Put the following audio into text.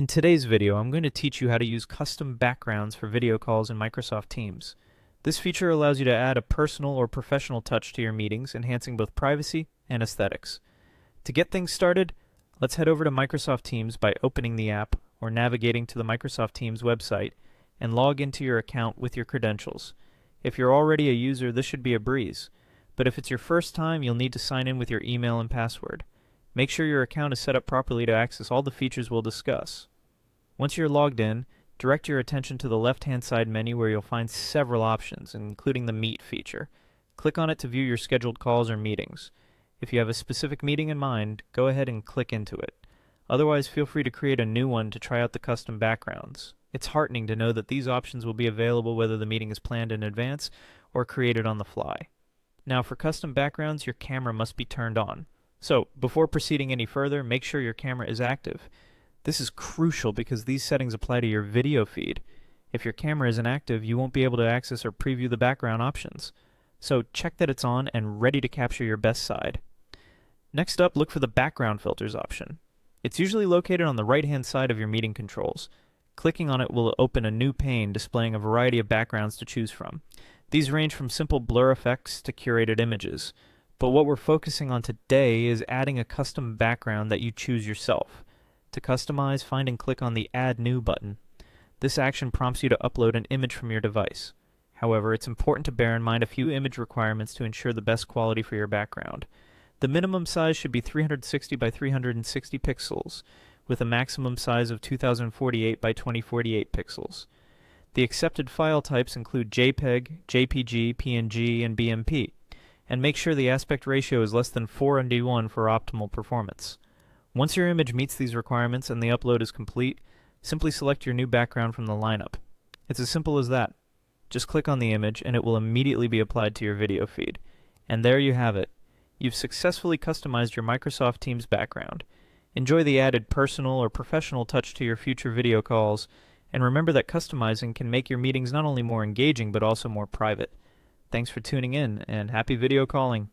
In today's video, I'm going to teach you how to use custom backgrounds for video calls in Microsoft Teams. This feature allows you to add a personal or professional touch to your meetings, enhancing both privacy and aesthetics. To get things started, let's head over to Microsoft Teams by opening the app or navigating to the Microsoft Teams website and log into your account with your credentials. If you're already a user, this should be a breeze. But if it's your first time, you'll need to sign in with your email and password. Make sure your account is set up properly to access all the features we'll discuss. Once you're logged in, direct your attention to the left-hand side menu where you'll find several options, including the Meet feature. Click on it to view your scheduled calls or meetings. If you have a specific meeting in mind, go ahead and click into it. Otherwise, feel free to create a new one to try out the custom backgrounds. It's heartening to know that these options will be available whether the meeting is planned in advance or created on the fly. Now, for custom backgrounds, your camera must be turned on. So, before proceeding any further, make sure your camera is active. This is crucial because these settings apply to your video feed. If your camera isn't active, you won't be able to access or preview the background options. So check that it's on and ready to capture your best side. Next up, look for the background filters option. It's usually located on the right-hand side of your meeting controls. Clicking on it will open a new pane displaying a variety of backgrounds to choose from. These range from simple blur effects to curated images. But what we're focusing on today is adding a custom background that you choose yourself. To customize, find and click on the Add New button. This action prompts you to upload an image from your device. However, it's important to bear in mind a few image requirements to ensure the best quality for your background. The minimum size should be 360 by 360 pixels, with a maximum size of 2048 by 2048 pixels. The accepted file types include JPEG, JPG, PNG, and BMP. And make sure the aspect ratio is less than 4:1 for optimal performance. Once your image meets these requirements and the upload is complete, simply select your new background from the lineup. It's as simple as that. Just click on the image and it will immediately be applied to your video feed. And there you have it. You've successfully customized your Microsoft Teams background. Enjoy the added personal or professional touch to your future video calls, and remember that customizing can make your meetings not only more engaging but also more private. Thanks for tuning in, and happy video calling.